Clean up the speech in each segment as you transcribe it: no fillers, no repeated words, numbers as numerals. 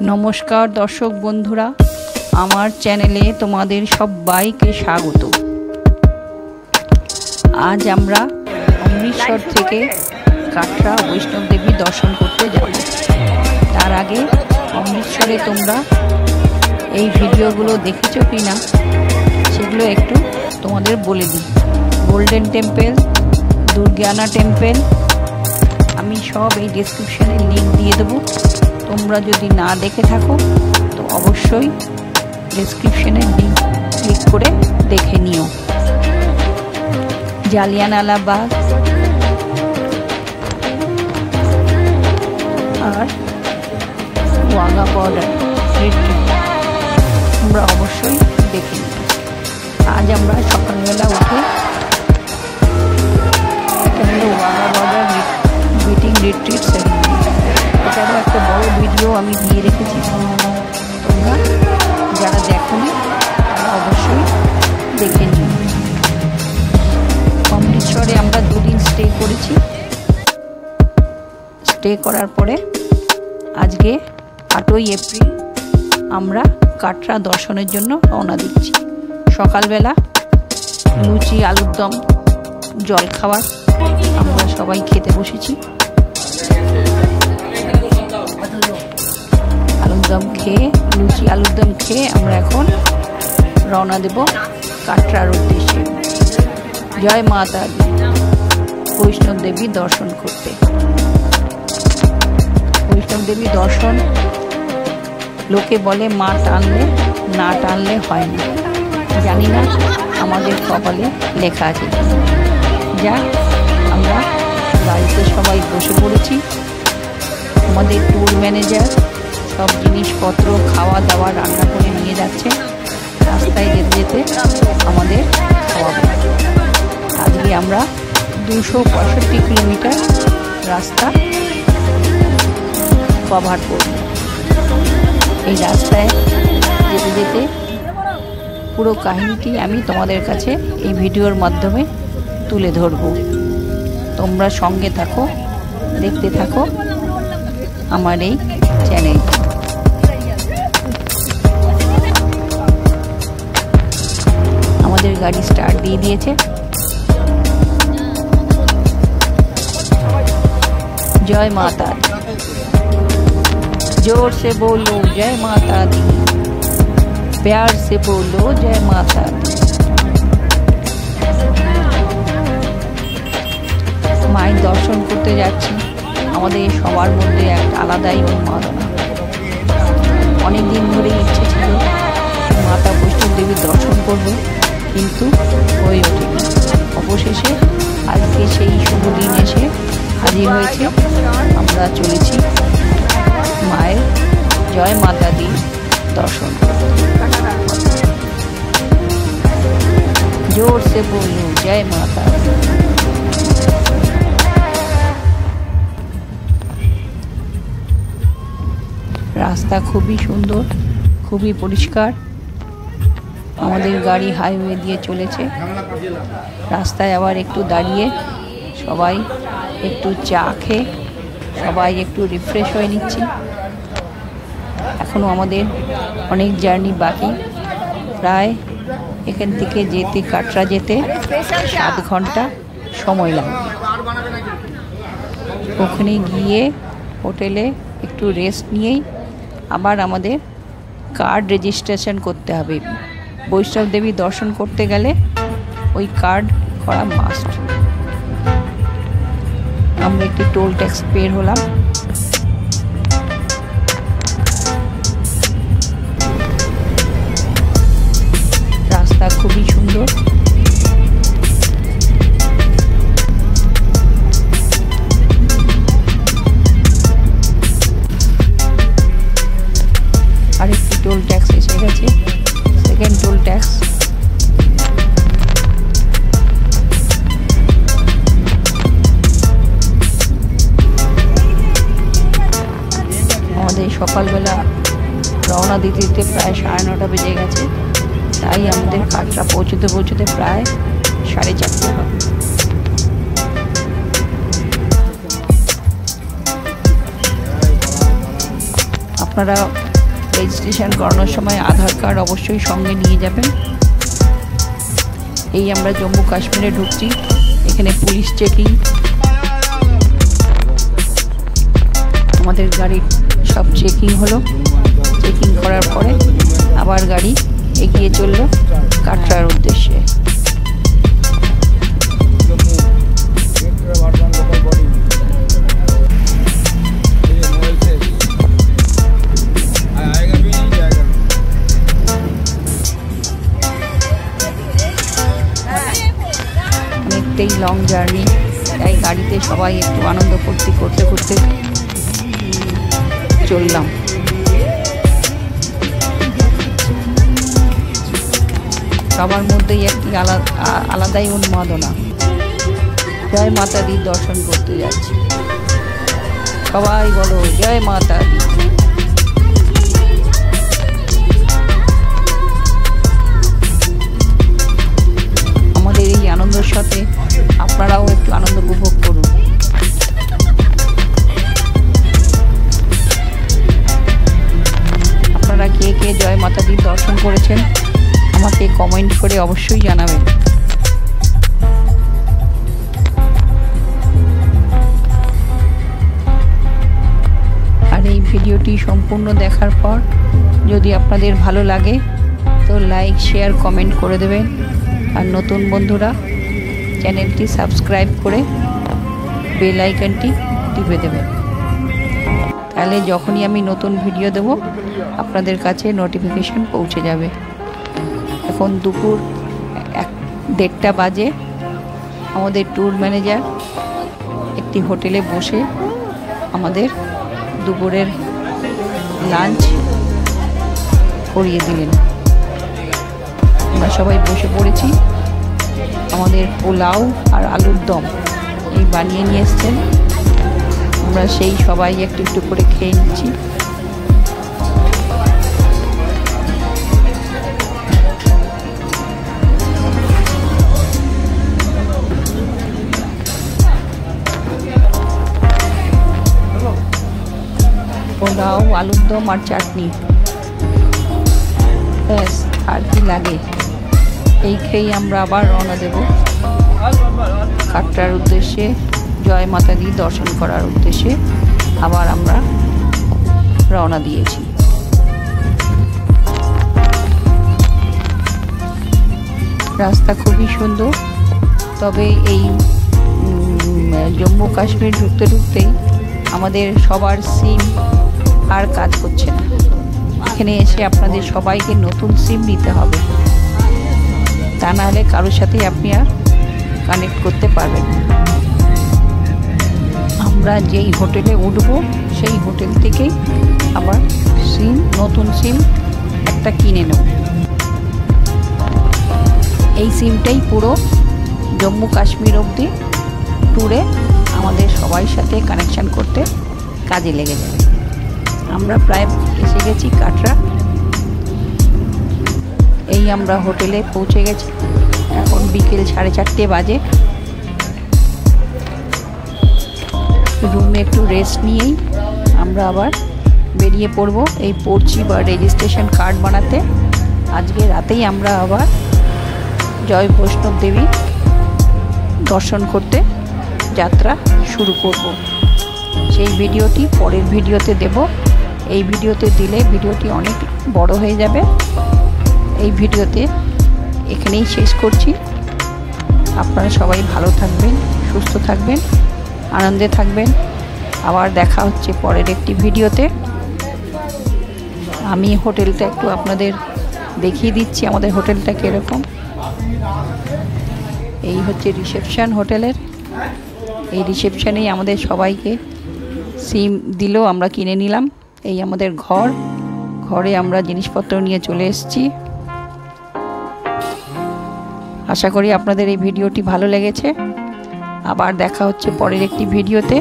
नमस्कार दर्शक बंधुरा आमार चैनेले तोमादेर सबाइके स्वागत। आज आमरा अमृतसर थेके काटरा वैष्णव देवी दर्शन करते जाब। तार आगे अमृतसरे तोमरा এই ভিডিওগুলো দেখেছো কিনা সেগুলো একটু তোমাদের বলে দিই। গোল্ডেন টেম্পল, দুর্গানা টেম্পল আমি সব এই ডেসক্রিপশনে লিংক দিয়ে দেব। তোমরা যদি না দেখে থাকো তো অবশ্যই ডেসক্রিপশনে লিংক ক্লিক করে দেখে নিও। জালিয়ানওয়ালাবাগ আর ওয়াঘা বর্ডার আমরা অবশ্যই দেখে নিই। আজ আমরা সকালবেলা উঠে Wagah border meeting retreat ceremony, এটারও একটা বড় ভিডিও আমি দিয়ে রেখেছি। তোমরা যারা দেখোনি তারা অবশ্যই দেখে নিও। অমৃতসরে আমরা দুদিন স্টে করেছি। স্টে করার পরে আজকে 8ই এপ্রিল আমরা কাটরা দর্শনের জন্য রওনা দিচ্ছি। সকালবেলা লুচি আলুর দম জল খাবার আমরা সবাই খেতে বসেছি। আলুর দম খেয়ে লুচি আলুর দম খেয়ে আমরা এখন রওনা দেব কাটরার উদ্দেশ্যে। জয় মাতা দি, বৈষ্ণব দেবী দর্শন করতে। বৈষ্ণব দেবী দর্শন লোকে বলে মা টানলে না টানলে হয় না, জানি না আমাদের কপালে লেখা আছে। যাক, আমরা গাড়িতে সবাই বসে পড়েছি। আমাদের ট্যুর ম্যানেজার সব জিনিসপত্র খাওয়া দাওয়া রান্না করে নিয়ে যাচ্ছে। রাস্তায় যেতে যেতে আমাদের খাওয়াবে। আজকে আমরা 265 কিলোমিটার রাস্তা কভার করব। এই রাস্তায় যেতে যেতে পুরো কাহিনীটি আমি তোমাদের কাছে এই ভিডিওর মাধ্যমে তুলে ধরব। তোমরা সঙ্গে থাকো, দেখতে থাকো আমার এই চ্যানেল। আমাদের গাড়ি স্টার্ট দিয়ে দিয়েছে। জয় মাতা दी, जोर से बोलो जय माता दी, प्यार से बोलो जय माता दी। মায়ের দর্শন করতে যাচ্ছি, আমাদের সবার মধ্যে একটা আলাদাই উন্মাদনা। অনেক দিন ধরে ইচ্ছে ছিল মাতা বৈষ্ণব দেবীর দর্শন করব, কিন্তু হয়ে ওঠেনি। অবশেষে আজকে সেই শুভ দিন এসে হাজির হয়েছে। আমরা চলেছি মায়ের জয় মাতা দি দর্শন করতে। জোর সে বলুন জয় মাতা দি। রাস্তা খুবই সুন্দর, খুবই পরিষ্কার। আমাদের গাড়ি হাইওয়ে দিয়ে চলেছে। রাস্তায় আবার একটু দাঁড়িয়ে সবাই একটু চা খেয়ে সবাই একটু রিফ্রেশ হয়ে নিচ্ছি। এখনও আমাদের অনেক জার্নি বাকি। প্রায় এখান থেকে যেতে কাটরা যেতে 7 ঘন্টা সময় লাগবে। ওখানে গিয়ে হোটেলে একটু রেস্ট নিয়েই আবার আমাদের কার্ড রেজিস্ট্রেশন করতে হবে। বৈষ্ণব দেবী দর্শন করতে গেলে ওই কার্ড করা মাস্ট। আমরা একটি টোল ট্যাক্স পের হলাম। রাস্তা খুবই সুন্দর। আরেকটি টোল ট্যাক্স এসে গেছে, সেকেন্ড টোল ট্যাক্স। আমাদের সকালবেলা রওনা দিতে দিতে প্রায় 9:30 বেজে গেছে। তাই আমাদের কাটরা পৌঁছতে পৌঁছতে প্রায় 4:30 হবে। আপনারা রেজিস্ট্রেশন করানোর সময় আধার কার্ড অবশ্যই সঙ্গে নিয়ে যাবেন। এই আমরা জম্মু কাশ্মীরে ঢুকছি, এখানে পুলিশ চেকিং, আমাদের গাড়ির সব চেকিং হলো। চেকিং করার পরে আবার গাড়ি এগিয়ে চললো কাটরার উদ্দেশ্যে। অনেকটাই লং জার্নি, তাই গাড়িতে সবাই একটু আনন্দ ফুর্তি করতে করতে চললাম। সবার মধ্যেই একটি আলাদাই উন্মাদনা। জয় মাতা দির দর্শন করতে যাচ্ছি, সবাই বলো জয় মাতা দি। আমাদের এই আনন্দের সাথে আপনারাও একটু আনন্দ উপভোগ করুন। আপনারা কে কে জয় মাতা দির দর্শন করেছেন আমাকে কমেন্ট করে অবশ্যই জানাবেন। আর এই ভিডিওটি সম্পূর্ণ দেখার পর যদি আপনাদের ভালো লাগে তো লাইক শেয়ার কমেন্ট করে দেবেন। আর নতুন বন্ধুরা চ্যানেলটি সাবস্ক্রাইব করে বেল আইকনটি টিপে দেবেন, তাহলে যখনই আমি নতুন ভিডিও দেব আপনাদের কাছে নোটিফিকেশন পৌঁছে যাবে। এখন দুপুর 1-1:30 বাজে। আমাদের ট্যুর ম্যানেজার একটি হোটেলে বসে আমাদের দুপুরের লাঞ্চ করিয়ে দিলেন। আমরা সবাই বসে পড়েছি। আমাদের পোলাও আর আলুর দম এই বানিয়ে নিয়ে এসছেন, আমরা সেই সবাই একটু একটু করে খেয়ে নিচ্ছি। পোলাও, আলুর দম আর চাটনি, ব্যাস আর কি লাগে। এই খেয়েই আমরা আবার রওনা দেব কাটরার উদ্দেশ্যে, জয় মাতা দি দর্শন করার উদ্দেশ্যে আবার আমরা রওনা দিয়েছি। রাস্তা খুবই সুন্দর, তবে এই জম্মু কাশ্মীর ঢুকতে ঢুকতেই আমাদের সবার সিম আর কাজ করছে না। এখানে এসে আপনাদের সবাইকে নতুন সিম নিতে হবে, তা নাহলে কারোর সাথে আপনি আর কানেক্ট করতে পারবেন না। আমরা যেই হোটেলে উঠব সেই হোটেল থেকেই আবার সিম, নতুন সিম একটা কিনে নেব। এই সিমটাই পুরো জম্মু কাশ্মীর অবধি ট্যুরে আমাদের সবার সাথে কানেকশান করতে কাজে লেগে যাবে। আমরা প্রায় এসে গেছি কাটরা। এই আমরা হোটেলে পৌঁছে গেছি, এখন বিকেল 4:30 বাজে। রুমে একটু রেস্ট নিয়েই আমরা আবার বেরিয়ে পড়ব এই পড়ছি বা রেজিস্ট্রেশন কার্ড বানাতে। আজকে রাতেই আমরা আবার জয় বৈষ্ণব দেবী দর্শন করতে যাত্রা শুরু করব। সেই ভিডিওটি পরের ভিডিওতে দেব। এই ভিডিওতে দিলে ভিডিওটি অনেক বড় হয়ে যাবে। এই ভিডিওতে এখানেই শেষ করছি। আপনারা সবাই ভালো থাকবেন, সুস্থ থাকবেন, আনন্দে থাকবেন। আবার দেখা হচ্ছে পরের একটি ভিডিওতে। আমি হোটেলটা একটু আপনাদের দেখিয়ে দিচ্ছি, আমাদের হোটেলটা কীরকম। এই হচ্ছে রিসেপশন হোটেলের। এই রিসেপশনেই আমাদের সবাইকে সিম দিল, আমরা কিনে নিলাম। এই আমাদের ঘরে আমরা জিনিসপত্র নিয়ে চলে এসেছি। আশা করি আপনাদের এই ভিডিওটি ভালো লেগেছে। আবার দেখা হচ্ছে পরের একটি ভিডিওতে।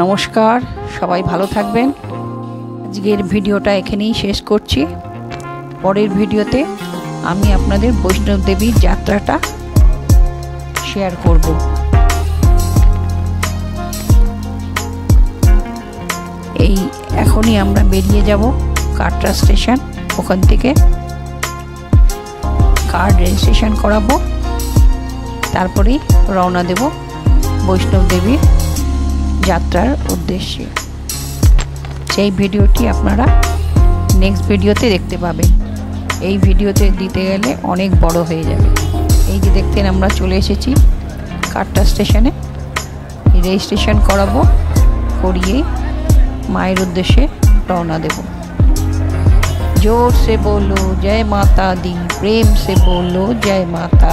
নমস্কার, সবাই ভালো থাকবেন। আজকের ভিডিওটা এখানেই শেষ করছি। পরের ভিডিওতে আমি আপনাদের বৈষ্ণব দেবীর যাত্রাটা শেয়ার করব। এই এখনই আমরা বেরিয়ে যাব কাটরা স্টেশন। ওখান থেকে কার রেজিস্ট্রেশন করাবো, তারপরেই রওনা দেব বৈষ্ণব দেবীর যাত্রার উদ্দেশ্যে। সেই ভিডিওটি আপনারা নেক্সট ভিডিওতে দেখতে পাবেন। এই ভিডিওতে দিতে গেলে অনেক বড় হয়ে যাবে। এই যে দেখতেন আমরা চলে এসেছি কাটরা স্টেশনে। রেজিস্ট্রেশন করাবো, করিয়ে মায়ের উদ্দেশ্যে রওনা দেব। जोर से बोलो जय माता दी, प्रेम से बोलो जय माता।